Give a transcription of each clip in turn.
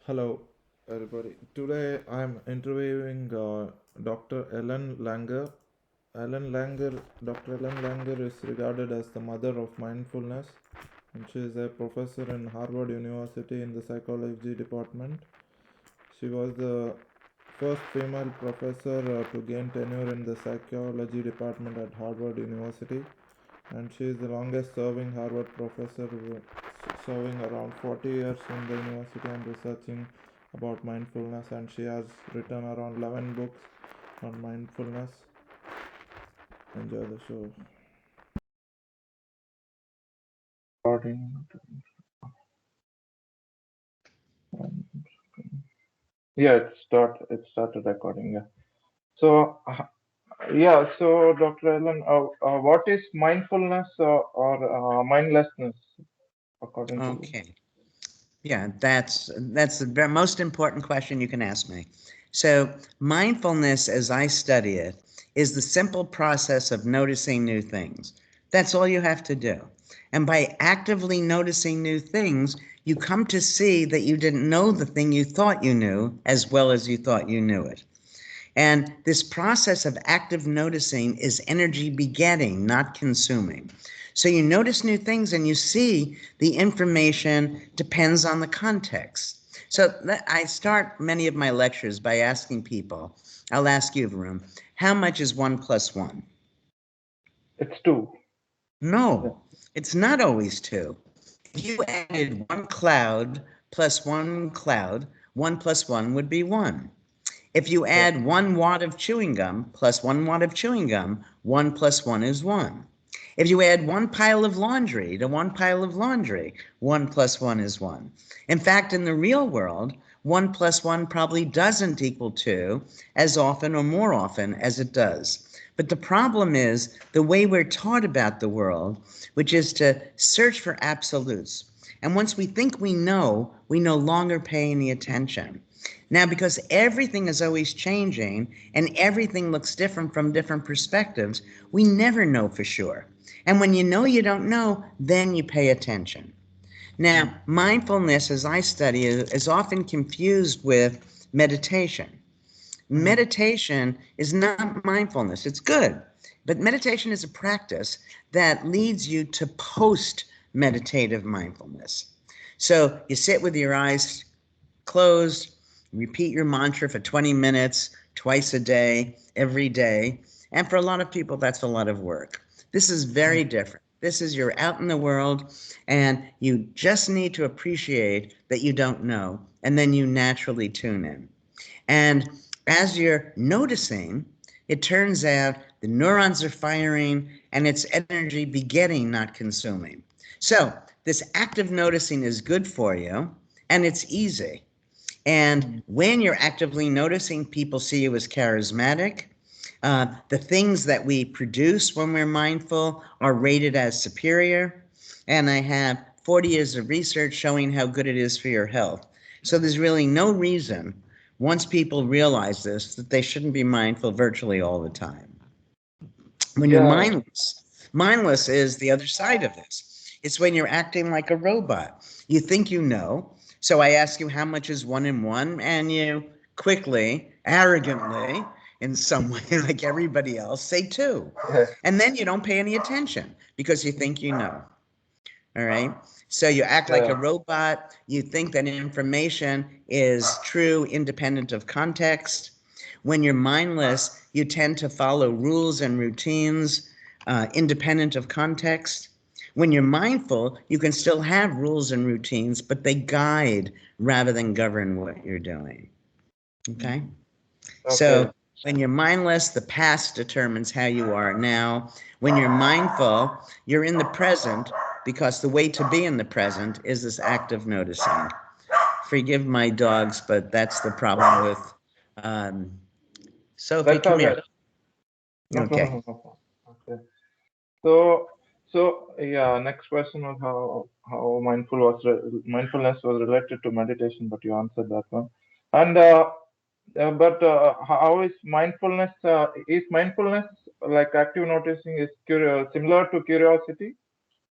Hello, everybody. Today I'm interviewing Dr. Ellen Langer. Dr. Ellen Langer is regarded as the mother of mindfulness, and she is a professor in Harvard University in the psychology department. She was the first female professor to gain tenure in the psychology department at Harvard University, and she is the longest serving Harvard professor, serving around 40 years in the university and researching about mindfulness. And she has written around 11 books on mindfulness. Enjoy the show. Recording. Yeah, it started recording. Yeah. So Dr. Ellen, what is mindfulness or mindlessness according to you? Okay. Yeah, that's the most important question you can ask me. So, mindfulness, as I study it, is the simple process of noticing new things. That's all you have to do. And by actively noticing new things, you come to see that you didn't know the thing you thought you knew as well as you thought you knew it. And this process of active noticing is energy begetting, not consuming. So you notice new things and you see the information depends on the context. So I start many of my lectures by asking people, I'll ask you, Varun, how much is 1 plus 1? It's two. Yeah. No, it's not always two. If you added one cloud plus one cloud, 1 plus 1 would be 1. If you Yeah. add 1 watt of chewing gum plus 1 watt of chewing gum, 1 plus 1 is 1. If you add one pile of laundry to one pile of laundry, 1 plus 1 is 1. In fact, in the real world, 1 plus 1 probably doesn't equal 2 as often or more often as it does. But the problem is the way we're taught about the world, which is to search for absolutes. And once we think we no longer pay any attention. Now, because everything is always changing and everything looks different from different perspectives, we never know for sure. And when you know you don't know, then you pay attention. Now, mindfulness, as I study it, is often confused with meditation. Meditation is not mindfulness, it's good. But meditation is a practice that leads you to post meditative mindfulness. So you sit with your eyes closed, repeat your mantra for 20 minutes, twice a day, every day. And for a lot of people, that's a lot of work. This is very different. This is you're out in the world and you just need to appreciate that you don't know, and then you naturally tune in. And as you're noticing, it turns out the neurons are firing and it's energy begetting, not consuming. So, this active noticing is good for you and it's easy. And when you're actively noticing, people see you as charismatic. The things that we produce when we're mindful are rated as superior. And I have 40 years of research showing how good it is for your health. So there's really no reason, once people realize this, that they shouldn't be mindful virtually all the time. When you're Yeah. mindless is the other side of this. It's when you're acting like a robot. You think you know. So I ask you how much is 1 and 1, and you quickly, arrogantly, in some way, like everybody else, say 2. Yeah. And then you don't pay any attention because you think you know. All right. So you act like a Yeah. robot. You think that information is true, independent of context. When you're mindless, you tend to follow rules and routines, independent of context. When you're mindful, you can still have rules and routines, but they guide rather than govern what you're doing. Okay? Okay. So when you're mindless, the past determines how you are now. When you're mindful, you're in the present because the way to be in the present is this active noticing. Forgive my dogs, but that's the problem with Sophie. That's Come all here. right. No problem. Okay. No problem. Okay. So, yeah. Next question was how mindfulness was related to meditation, but you answered that one. And but how is mindfulness? Is mindfulness like active noticing is similar to curiosity?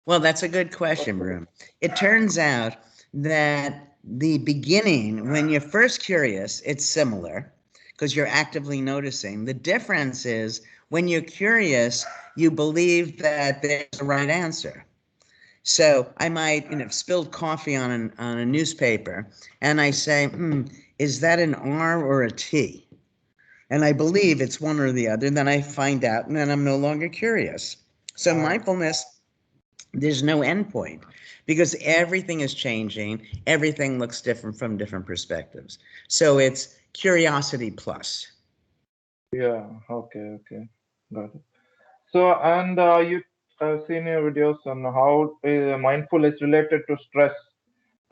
Well, that's a good question, Broom. It turns out that the beginning, when you're first curious, it's similar because you're actively noticing. The difference is when you're curious, you believe that there's a right answer. So I might, spilled coffee on a newspaper, and I say, is that an R or a T? And I believe it's one or the other. And then I find out, and then I'm no longer curious. So mindfulness, there's no endpoint because everything is changing. Everything looks different from different perspectives. So it's curiosity plus. Yeah. Okay. Got it. So, and you have seen your videos on how mindfulness related to stress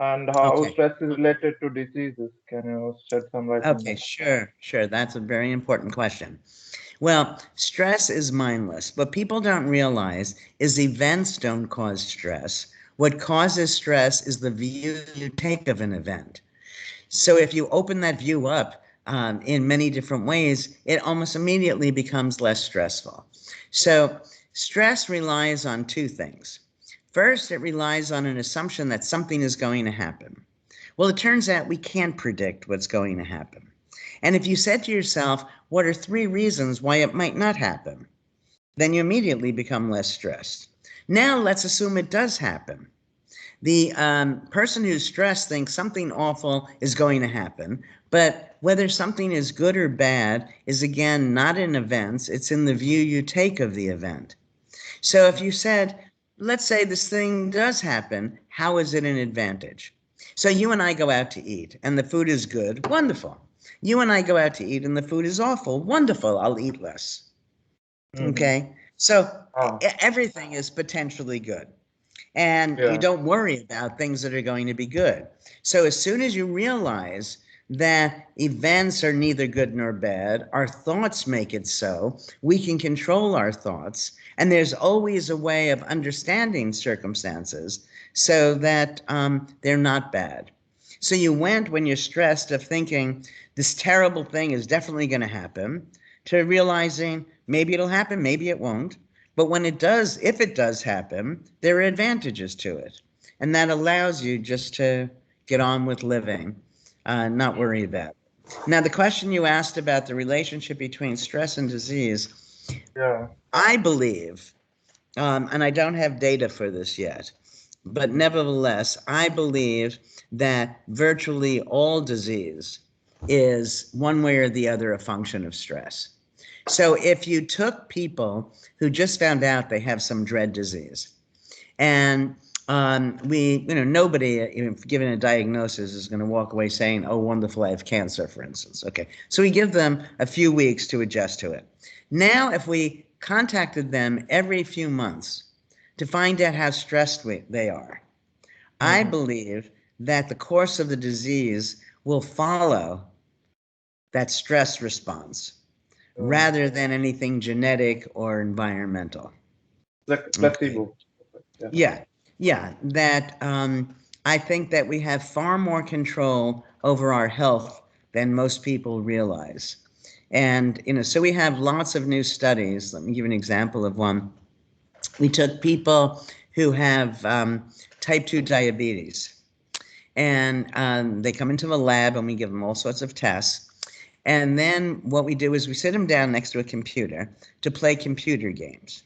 and how Okay. stress is related to diseases. Can you shed some light on Okay, that? sure. That's a very important question. Well, stress is mindless. What people don't realize is events don't cause stress. What causes stress is the view you take of an event. So if you open that view up in many different ways, it almost immediately becomes less stressful. So stress relies on two things. First, it relies on an assumption that something is going to happen. Well, it turns out we can't predict what's going to happen. And if you said to yourself, what are 3 reasons why it might not happen? Then you immediately become less stressed. Now let's assume it does happen. The person who's stressed thinks something awful is going to happen, but whether something is good or bad is again not in events, it's in the view you take of the event. So if you said, let's say this thing does happen, how is it an advantage? So you and I go out to eat and the food is good, wonderful. You and I go out to eat and the food is awful, wonderful, I'll eat less. Okay? So Ah, everything is potentially good. And you yeah. don't worry about things that are going to be good. So as soon as you realize that events are neither good nor bad, our thoughts make it so, we can control our thoughts, and there's always a way of understanding circumstances so that they're not bad. So you went when you're stressed of thinking this terrible thing is definitely going to happen to realizing maybe it'll happen, maybe it won't. But when it does, if it does happen, there are advantages to it. And that allows you just to get on with living, not worry about it. Now, the question you asked about the relationship between stress and disease, Yeah. I believe, and I don't have data for this yet, but nevertheless, I believe that virtually all disease is one way or the other a function of stress. So if you took people who just found out they have some dread disease, and nobody, given a diagnosis, is going to walk away saying, "Oh, wonderful, I have cancer," for instance. Okay, so we give them a few weeks to adjust to it. Now, if we contacted them every few months to find out how stressed they are, I believe that the course of the disease will follow that stress response rather than anything genetic or environmental. Like Okay. placebo. Yeah. Yeah, that I think that we have far more control over our health than most people realize. And, so we have lots of new studies. Let me give you an example of one. We took people who have type 2 diabetes, and they come into the lab and we give them all sorts of tests. And then what we do is we sit them down next to a computer to play computer games.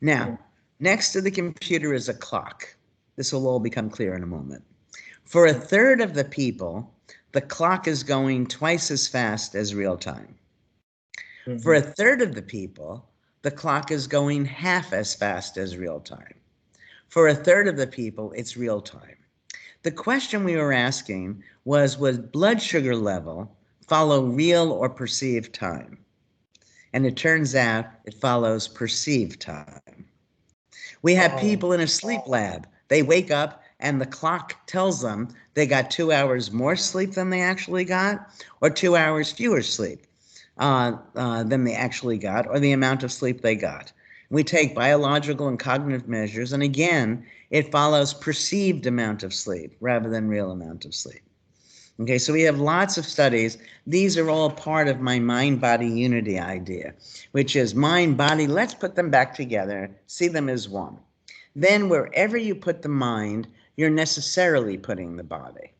Now, next to the computer is a clock. This will all become clear in a moment. For a third of the people, the clock is going twice as fast as real time. For a third of the people, the clock is going half as fast as real time. For a third of the people, it's real time. The question we were asking was, would blood sugar level follow real or perceived time? And it turns out it follows perceived time. We have people in a sleep lab. They wake up and the clock tells them they got 2 hours more sleep than they actually got, or 2 hours fewer sleep than they actually got, or the amount of sleep they got. We take biological and cognitive measures, and again, it follows perceived amount of sleep rather than real amount of sleep. Okay, so we have lots of studies. These are all part of my mind-body unity idea, which is mind-body, let's put them back together, see them as one. Then wherever you put the mind, you're necessarily putting the body.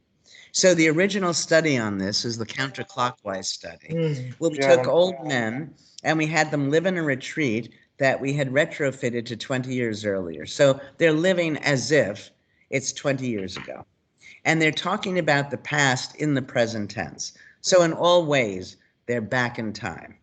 So the original study on this is the counterclockwise study, where we took old men and we had them live in a retreat that we had retrofitted to 20 years earlier. So they're living as if it's 20 years ago. And they're talking about the past in the present tense. So in all ways, they're back in time.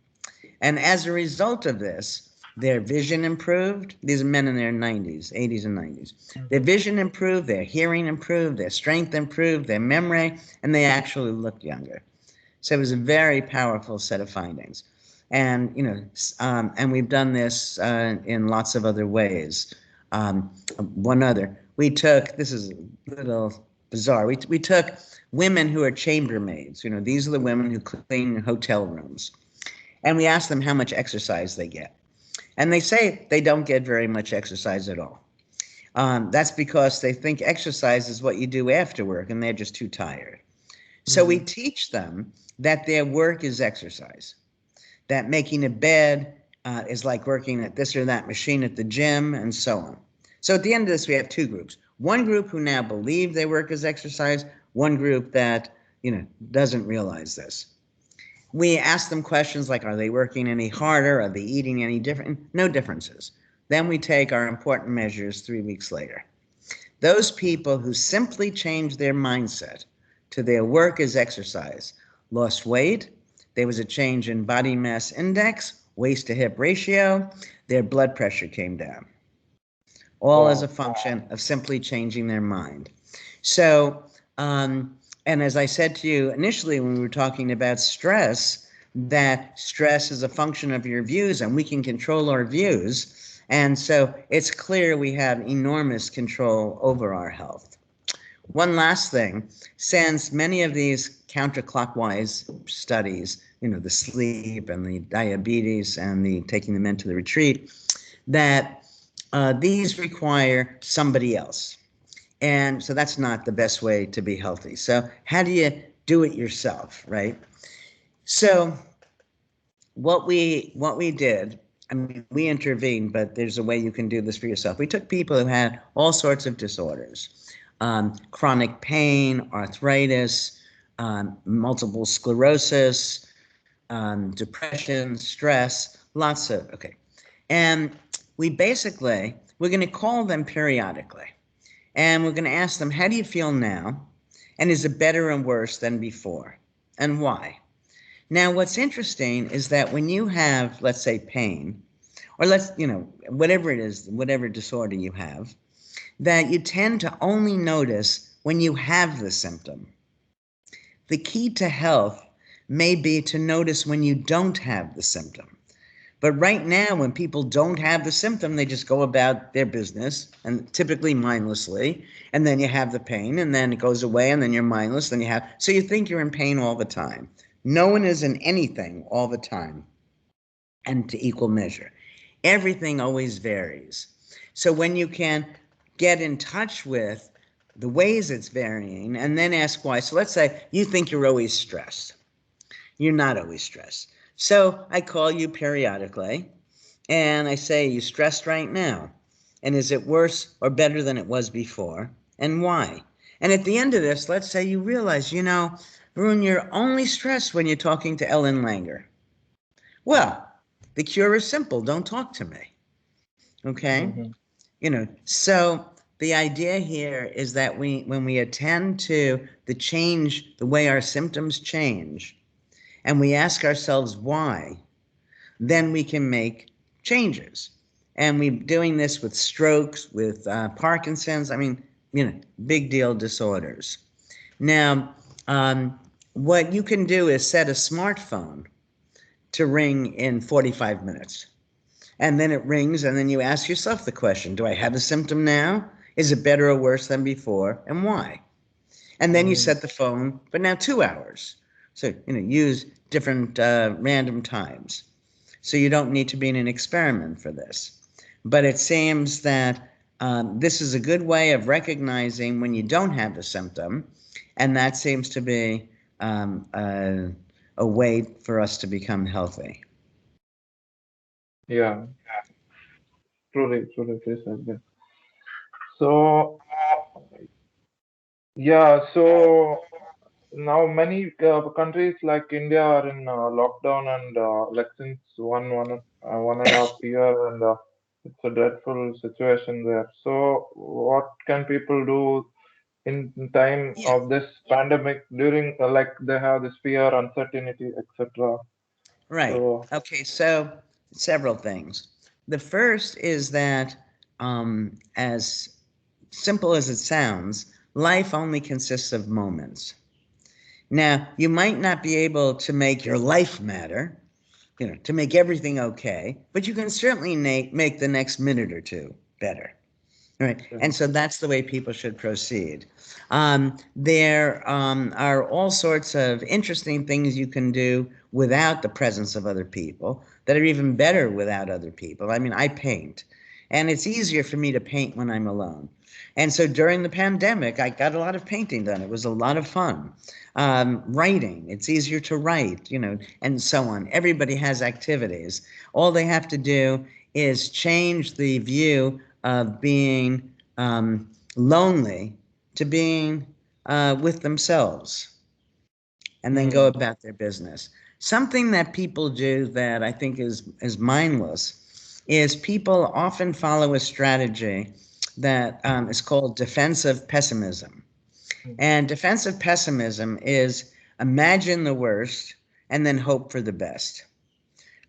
And as a result of this, their vision improved. These are men in their 90s, 80s, and 90s. Their vision improved, their hearing improved, their strength improved, their memory, and they actually looked younger. So it was a very powerful set of findings. And, and we've done this in lots of other ways. One other, this is a little bizarre, we took women who are chambermaids. These are the women who clean hotel rooms. And we asked them how much exercise they get. And they say they don't get very much exercise at all. That's because they think exercise is what you do after work, and they're just too tired. So we teach them that their work is exercise, that making a bed is like working at this or that machine at the gym, and so on. So at the end of this, we have two groups. One group who now believe their work is exercise, one group that, doesn't realize this. We ask them questions like, are they working any harder? Are they eating any different? No differences. Then we take our important measures 3 weeks later. Those people who simply changed their mindset to their work as exercise lost weight. There was a change in body mass index, waist to hip ratio. Their blood pressure came down. All as a function of simply changing their mind. So, and as I said to you initially when we were talking about stress, that stress is a function of your views and we can control our views. And so it's clear we have enormous control over our health. One last thing, since many of these counterclockwise studies, the sleep and the diabetes and the taking the men to the retreat, that these require somebody else. And so that's not the best way to be healthy. So how do you do it yourself, right? So what we did, we intervened, but there's a way you can do this for yourself. We took people who had all sorts of disorders, chronic pain, arthritis, multiple sclerosis, depression, stress, and we're going to call them periodically. And we're going to ask them, how do you feel now? And is it better or worse than before? And why? Now, what's interesting is that when you have, let's say, pain, or whatever it is, whatever disorder you have, that you tend to only notice when you have the symptom. The key to health may be to notice when you don't have the symptom. But right now, when people don't have the symptom, they just go about their business, and typically mindlessly, and then you have the pain, and then it goes away, and then you're mindless, so you think you're in pain all the time. No one is in anything all the time, and to equal measure. Everything always varies. So when you can get in touch with the ways it's varying, and then ask why. So let's say you think you're always stressed. You're not always stressed. So I call you periodically and I say, you stressed right now? And is it worse or better than it was before? And why? And at the end of this, let's say you realize, Varun, you're only stressed when you're talking to Ellen Langer. Well, the cure is simple. Don't talk to me. Okay? So the idea here is that when we attend to the way our symptoms change, and we ask ourselves why, then we can make changes. And we're doing this with strokes, with Parkinson's, big deal disorders. Now, what you can do is set a smartphone to ring in 45 minutes. And then it rings, and then you ask yourself the question, do I have a symptom now? Is it better or worse than before, and why? And then you set the phone for now 2 hours. So, use different random times. So you don't need to be in an experiment for this. But it seems that this is a good way of recognizing when you don't have the symptom, and that seems to be a way for us to become healthy. Yeah, truly, truly, please. So Yeah, so now many countries like India are in lockdown and like since one and a half year, and it's a dreadful situation there. So what can people do in time Yeah, of this pandemic during like they have this fear, uncertainty, etc. right. So Okay, so several things. The first is that, as simple as it sounds, life only consists of moments. Now, you might not be able to make your life matter, to make everything okay, but you can certainly make the next minute or two better. Right. yeah. And so that's the way people should proceed. There are all sorts of interesting things you can do without the presence of other people that are even better without other people. I mean, I paint, and it's easier for me to paint when I'm alone. And so during the pandemic, I got a lot of painting done. It was a lot of fun. Writing, it's easier to write, and so on. Everybody has activities. All they have to do is change the view of being lonely to being with themselves, and then go Hmm. about their business. Something that people do that I think is mindless is people often follow a strategy that is called defensive pessimism. And defensive pessimism is imagine the worst and then hope for the best.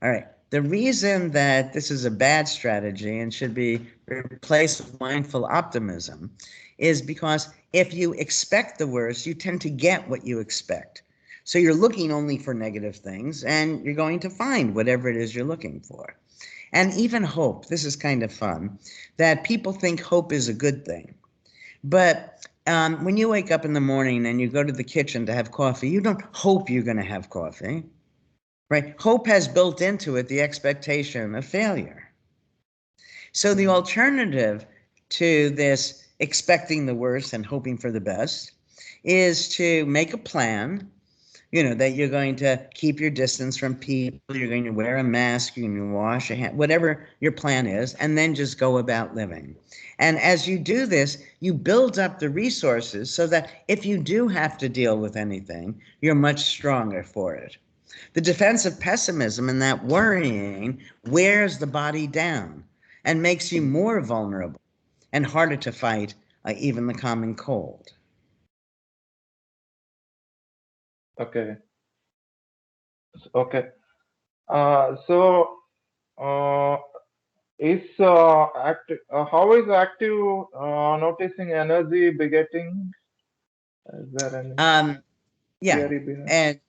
All right. The reason that this is a bad strategy and should be replaced with mindful optimism is because if you expect the worst, you tend to get what you expect. So you're looking only for negative things and you're going to find whatever it is you're looking for. And even hope, this is kind of fun, that people think hope is a good thing. But when you wake up in the morning and you go to the kitchen to have coffee, you don't hope you're going to have coffee. Right? Hope has built into it the expectation of failure. So the Hmm. alternative to this expecting the worst and hoping for the best is to make a plan, that you're going to keep your distance from people, you're going to wear a mask, you're going to wash a hand, whatever your plan is, and then just go about living. And as you do this, you build up the resources so that if you do have to deal with anything, you're much stronger for it. The defense of pessimism and that worrying wears the body down and makes you more vulnerable and harder to fight even the common cold. Okay. Okay. So uh, is active? How is active noticing energy begetting? Is there any Um, yeah, theory behind? and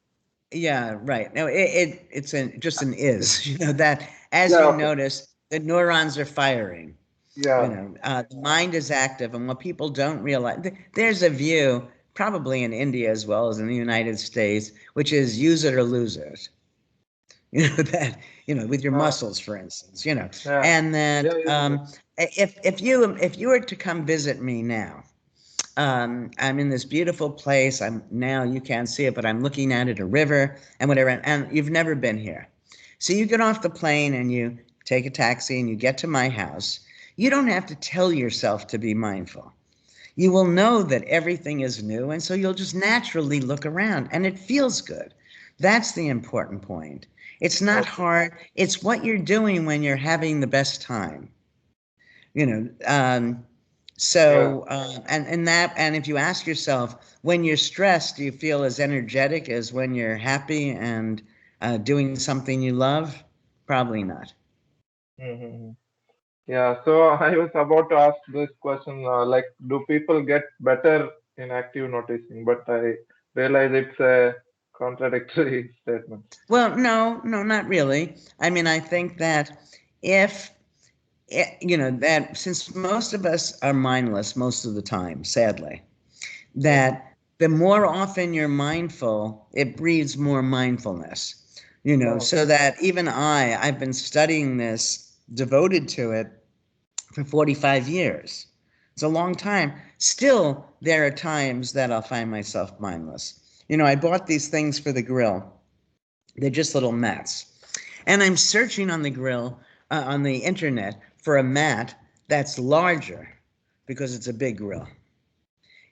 yeah, right. No, it's just an is, that as Yeah. you Okay. notice, the neurons are firing. Yeah. The mind is active, and what people don't realize, there's a view, probably in India as well as in the United States, which is use it or lose it. That, with your Uh, muscles, for instance, yeah. and that Yeah. Yeah. Yeah. if you were to come visit me now, I'm in this beautiful place. You can't see it, but I'm looking at it, a river and whatever, and you've never been here. So you get off the plane and you take a taxi and you get to my house. You don't have to tell yourself to be mindful. You will know that everything is new, and so you'll just naturally look around, and it feels good. That's the important point. It's not Okay. hard. It's what you're doing when you're having the best time. You know, um, Yeah. and if you ask yourself, when you're stressed, do you feel as energetic as when you're happy and doing something you love? Probably not. Mm-hmm. Yeah. So I was about to ask this question, like, do people get better in active noticing? But I realize it's a contradictory statement. Well, no, no, not really. I mean, I think that if that since most of us are mindless most of the time, sadly, Yeah. that the more often you're mindful, it breeds more mindfulness. Oh. So that even I've been studying this, devoted to it for 45 years. It's a long time. Still, there are times that I'll find myself mindless. I bought these things for the grill. They're just little mats. And I'm searching on the grill, on the internet, for a mat that's larger because it's a big grill.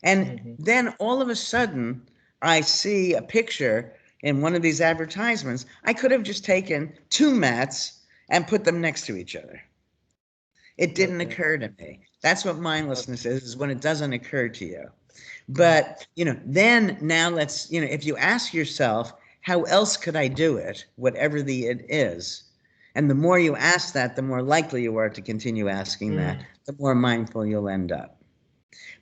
And then all of a sudden, I see a picture in one of these advertisements. I could have just taken two mats and put them next to each other. It didn't Okay. occur to me. That's what mindlessness is when it doesn't occur to you. But, then now let's, if you ask yourself, how else could I do it, whatever the it is? And the more you ask that, the more likely you are to continue asking that, the more mindful you'll end up.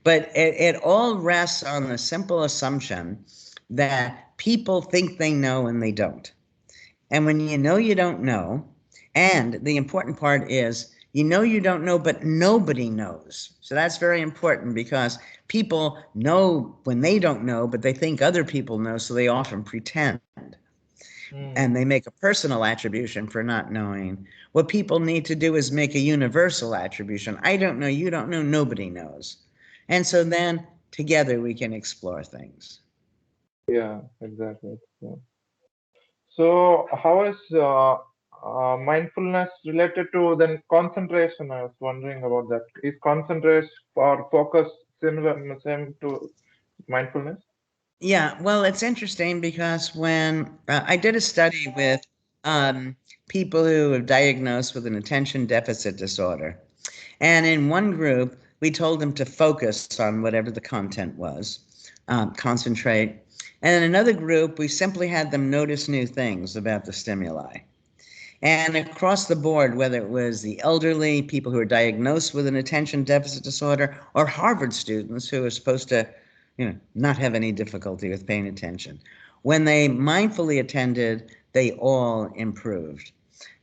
But it all rests on the simple assumption that people think they know and they don't. And when you know you don't know, and the important part is you don't know, but nobody knows. So that's very important because people know when they don't know, but they think other people know, so they often pretend. And they make a personal attribution for not knowing. What people need to do is make a universal attribution. I don't know, you don't know, nobody knows. And so then together we can explore things. Yeah, exactly. Yeah. So, how is mindfulness related to then concentration? I was wondering about that. Is concentration or focus similar, same to mindfulness? Yeah, well, it's interesting because when I did a study with um, people who are diagnosed with an attention deficit disorder, and in one group, we told them to focus on whatever the content was, concentrate. And in another group, we simply had them notice new things about the stimuli. And across the board, whether it was the elderly, people who are diagnosed with an attention deficit disorder, or Harvard students who are supposed to, not have any difficulty with paying attention, when they mindfully attended, they all improved.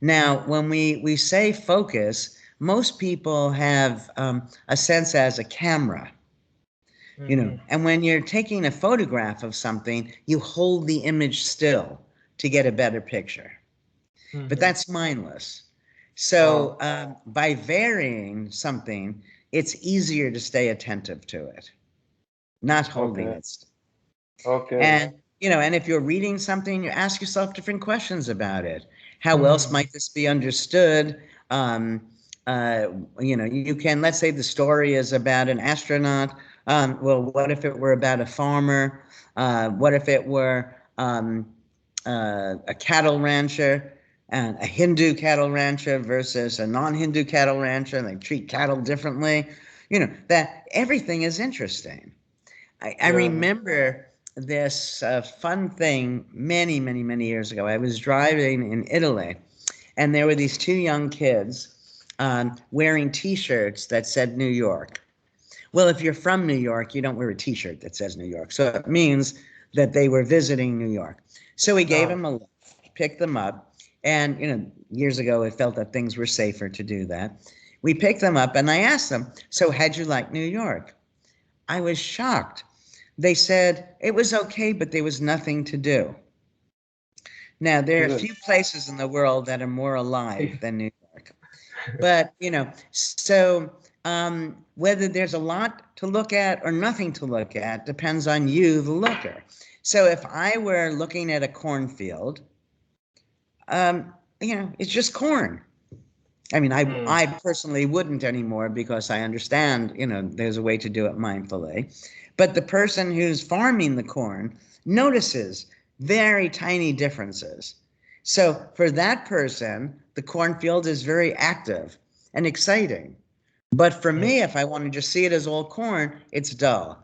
Now, when we say focus, most people have a sense as a camera, and when you're taking a photograph of something, you hold the image still to get a better picture. But that's mindless. So by varying something, it's easier to stay attentive to it, not holding Okay. it still. Okay. And and if you're reading something, you ask yourself different questions about it. How else might this be understood? Um, uh, you can, let's say the story is about an astronaut. Well, what if it were about a farmer? What if it were a cattle rancher and a Hindu cattle rancher versus a non-Hindu cattle rancher, and they treat cattle differently? That everything is interesting. I Yeah. remember this fun thing many, many, many years ago. I was driving in Italy, and there were these two young kids wearing T-shirts that said New York. Well, if you're from New York, you don't wear a T-shirt that says New York. So it means that they were visiting New York. So we gave them a lift, picked them up, and years ago, I felt that things were safer to do that. We picked them up, and I asked them, "So how'd you like New York?" I was shocked. They said it was okay, but there was nothing to do. Now, there are a Really? few places in the world that are more alive than New York. But, so whether there's a lot to look at or nothing to look at depends on you, the looker. So if I were looking at a cornfield, it's just corn. I mean, I personally wouldn't anymore because I understand, there's a way to do it mindfully. But the person who's farming the corn notices very tiny differences. So for that person, the cornfield is very active and exciting. But for me, if I want to just see it as all corn, it's dull.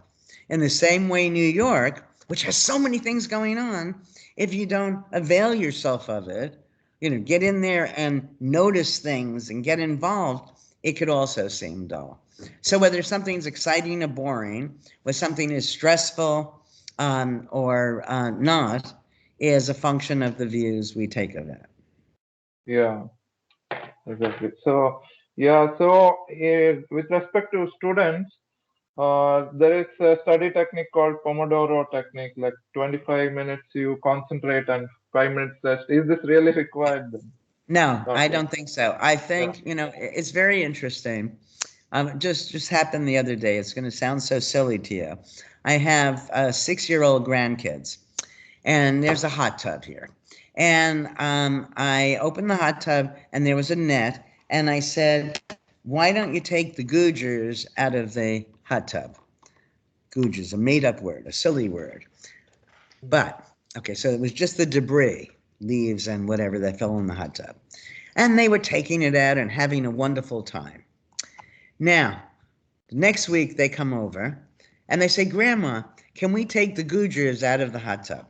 In the same way, New York, which has so many things going on, if you don't avail yourself of it, get in there and notice things and get involved, it could also seem dull. So whether something's exciting or boring, whether something is stressful or not, is a function of the views we take of it. Yeah, exactly. So, yeah, so with respect to students, there is a study technique called Pomodoro technique, like 25 minutes you concentrate and 5 minutes rest. Is this really required then? No, Not I yet. don't think so. I Yeah. think, it's very interesting. Just happened the other day. It's going to sound so silly to you. I have 6-year-old grandkids, and there's a hot tub here. And I opened the hot tub, and there was a net, and I said, "Why don't you take the googers out of the hot tub?" Guj is a made-up word, a silly word. But, okay, so it was just the debris, leaves and whatever that fell in the hot tub. And they were taking it out and having a wonderful time. Now, next week they come over and they say, Grandma, can we take the Gujers out of the hot tub?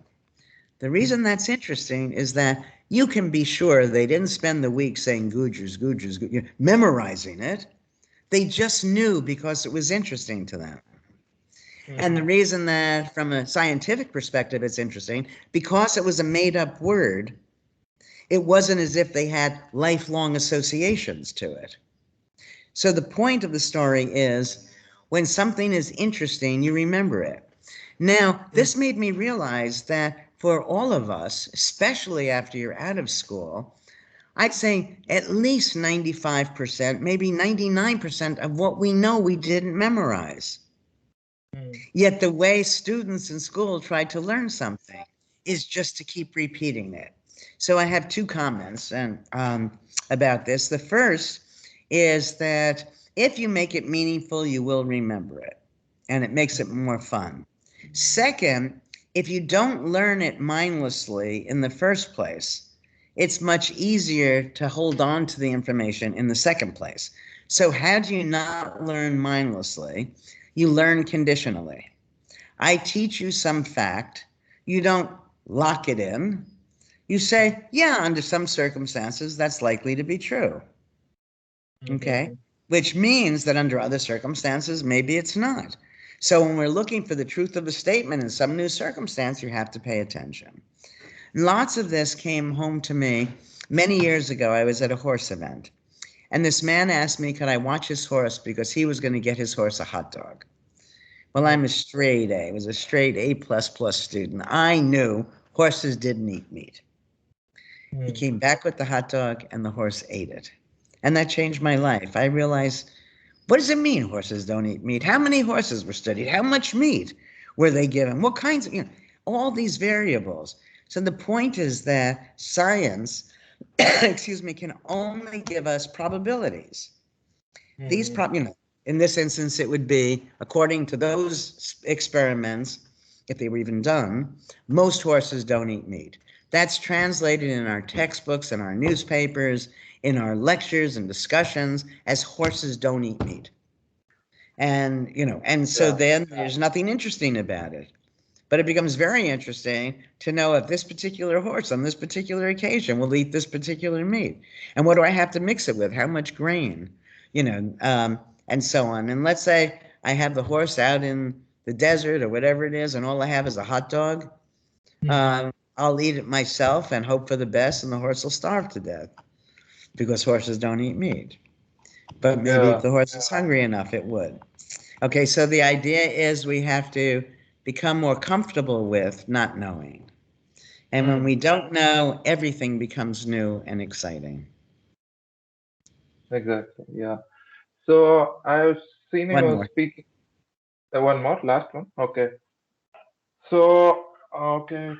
The reason that's interesting is that you can be sure they didn't spend the week saying Gujers, Gujers, memorizing it. They just knew because it was interesting to them. And the reason that from a scientific perspective it's interesting, because it was a made-up word, it wasn't as if they had lifelong associations to it. So the point of the story is when something is interesting, you remember it. Now, this made me realize that for all of us, especially after you're out of school, I'd say at least 95%, maybe 99% of what we know we didn't memorize. Yet the way students in school try to learn something is just to keep repeating it. So I have two comments about this. The first is that if you make it meaningful, you will remember it, and it makes it more fun. Second, if you don't learn it mindlessly in the first place, it's much easier to hold on to the information in the second place. So how do you not learn mindlessly? You learn conditionally. I teach you some fact. You don't lock it in. You say, yeah, under some circumstances, that's likely to be true. Okay? Which means that under other circumstances, maybe it's not. So when we're looking for the truth of a statement in some new circumstance, you have to pay attention. Lots of this came home to me many years ago. I was at a horse event, and this man asked me, could I watch his horse because he was going to get his horse a hot dog. Well, I'm a straight A. I was a straight A++ student. I knew horses didn't eat meat. He came back with the hot dog, and the horse ate it. And that changed my life. I realized, what does it mean horses don't eat meat? How many horses were studied? How much meat were they given? What kinds of, all these variables. So the point is that science, excuse me, can only give us probabilities. These in this instance, it would be, according to those experiments, if they were even done, most horses don't eat meat. That's translated in our textbooks and our newspapers, in our lectures and discussions as horses don't eat meat. And, and so then there's nothing interesting about it. But it becomes very interesting to know if this particular horse on this particular occasion will eat this particular meat. And what do I have to mix it with? How much grain? And so on. And let's say I have the horse out in the desert or whatever it is, and all I have is a hot dog. I'll eat it myself and hope for the best, and the horse will starve to death because horses don't eat meat. But maybe if the horse is hungry enough, it would. Okay, so the idea is we have to become more comfortable with not knowing. And when we don't know, everything becomes new and exciting. Exactly, yeah. So I've seen One you more. speaking. One more, last one. Okay. So, okay.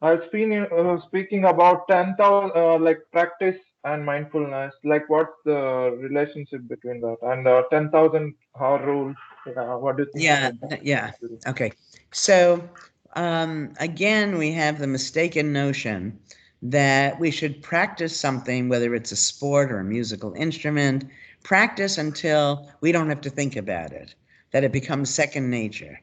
I've been speaking about 10,000, like practice and mindfulness. Like, what's the relationship between that and 10,000 hour rule? What do you think Yeah, about that? yeah. Okay. So again, we have the mistaken notion that we should practice something, whether it's a sport or a musical instrument, practice until we don't have to think about it, that it becomes second nature.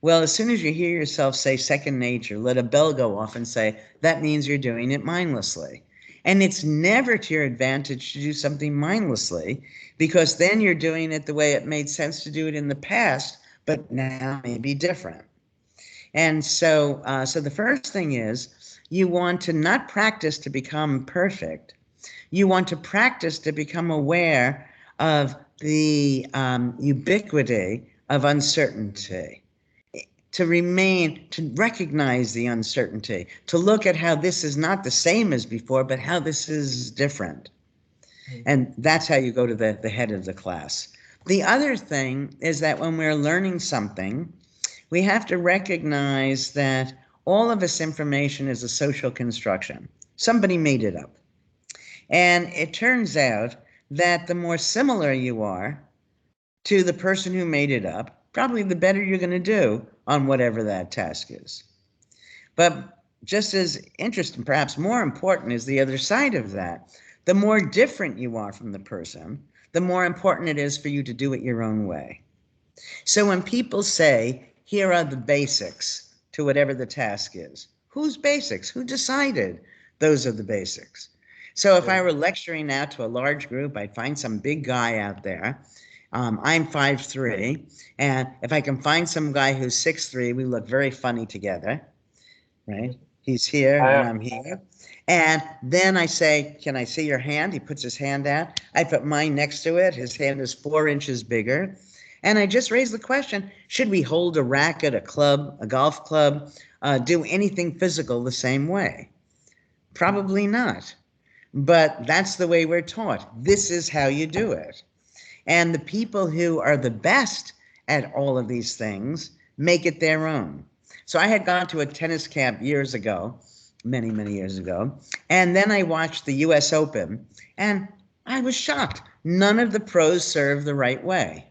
Well, as soon as you hear yourself say second nature, let a bell go off and say, that means you're doing it mindlessly. And it's never to your advantage to do something mindlessly, because then you're doing it the way it made sense to do it in the past, but now may be different. And so, so the first thing is you want to not practice to become perfect. You want to practice to become aware of the ubiquity of uncertainty, to recognize the uncertainty, to look at how this is not the same as before, but how this is different. And that's how you go to the head of the class. The other thing is that when we're learning something, we have to recognize that all of this information is a social construction. Somebody made it up. And it turns out that the more similar you are to the person who made it up, probably the better you're going to do on whatever that task is. But just as interesting, perhaps more important, is the other side of that. The more different you are from the person, the more important it is for you to do it your own way. So when people say, here are the basics to whatever the task is, whose basics? Who decided those are the basics? So if I were lecturing now to a large group, I'd find some big guy out there. I'm 5'3", and if I can find some guy who's 6'3", we look very funny together, right? He's here and I'm here. And then I say, can I see your hand? He puts his hand out. I put mine next to it. His hand is 4 inches bigger. And I just raise the question, should we hold a racket, a club, a golf club, do anything physical the same way? Probably not. But that's the way we're taught. This is how you do it. And the people who are the best at all of these things make it their own. So I had gone to a tennis camp years ago, many, many years ago, and then I watched the US Open, and I was shocked. None of the pros serve the right way.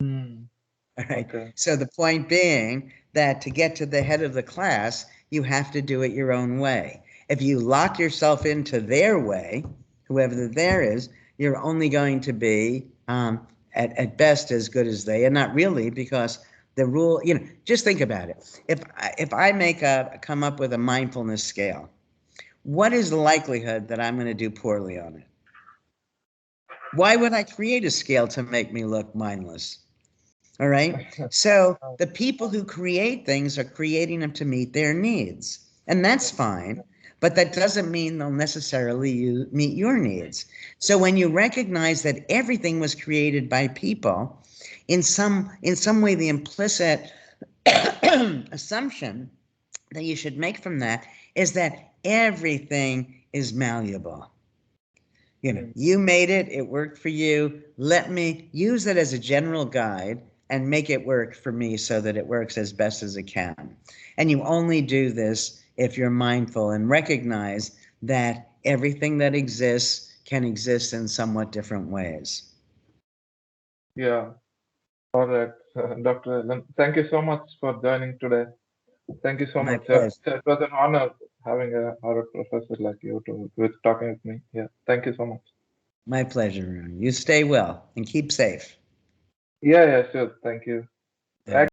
All right. Okay. So the point being that to get to the head of the class, you have to do it your own way. If you lock yourself into their way, whoever the there is, you're only going to be at best as good as they, and not really, because the rule, just think about it. If I come up with a mindfulness scale, what is the likelihood that I'm going to do poorly on it? Why would I create a scale to make me look mindless? All right. So the people who create things are creating them to meet their needs, and that's fine. But that doesn't mean they'll necessarily meet your needs. So when you recognize that everything was created by people, in some way, the implicit assumption that you should make from that is that everything is malleable. You made it, it worked for you. Let me use it as a general guide and make it work for me so that it works as best as it can. And you only do this if you're mindful and recognize that everything that exists can exist in somewhat different ways. Yeah. All right, Dr. Ellen. Thank you so much for joining today. Thank you so My much. pleasure. It was an honor having a Harvard professor like you with talking with me. Yeah. Thank you so much. My pleasure, Arun. You stay well and keep safe. Yeah, sure. Thank you.